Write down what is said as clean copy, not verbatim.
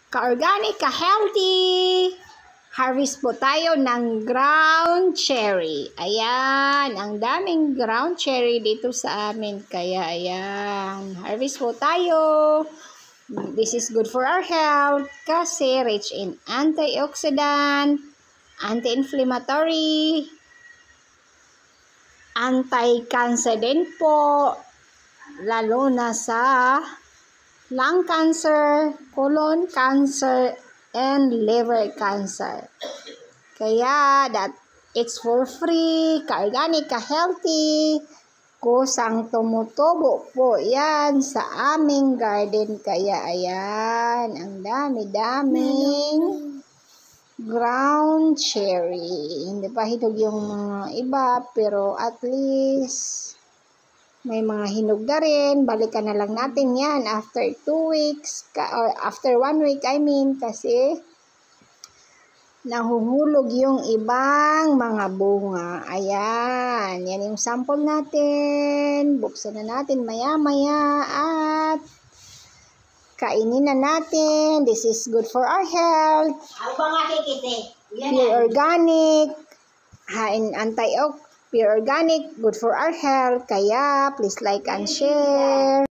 ka-organic, ka-healthy. Harvest po tayo ng ground cherry. Ayan, ang daming ground cherry dito sa amin. Kaya ayan, harvest po tayo. This is good for our health kasi rich in antioxidant, anti-inflammatory, anti-cancer din po, lalo na sa lung cancer, colon cancer, and liver cancer. Kaya it's for free, ka-organic, ka-healthy, kusang tumutubo po yan sa aming garden. Kaya ayan, ang dami-daming ground cherry. Hindi pa hinog yung mga iba, pero at least may mga hinog na rin. Balikan na lang natin yan after 2 weeks, or after 1 week, kasi nahuhulog yung ibang mga bunga. Ayan, yan yung sample natin. Buksan na natin maya-maya at kainin na natin. This is good for our health. Pure organic, pure organic, good for our health. Kaya please like and share.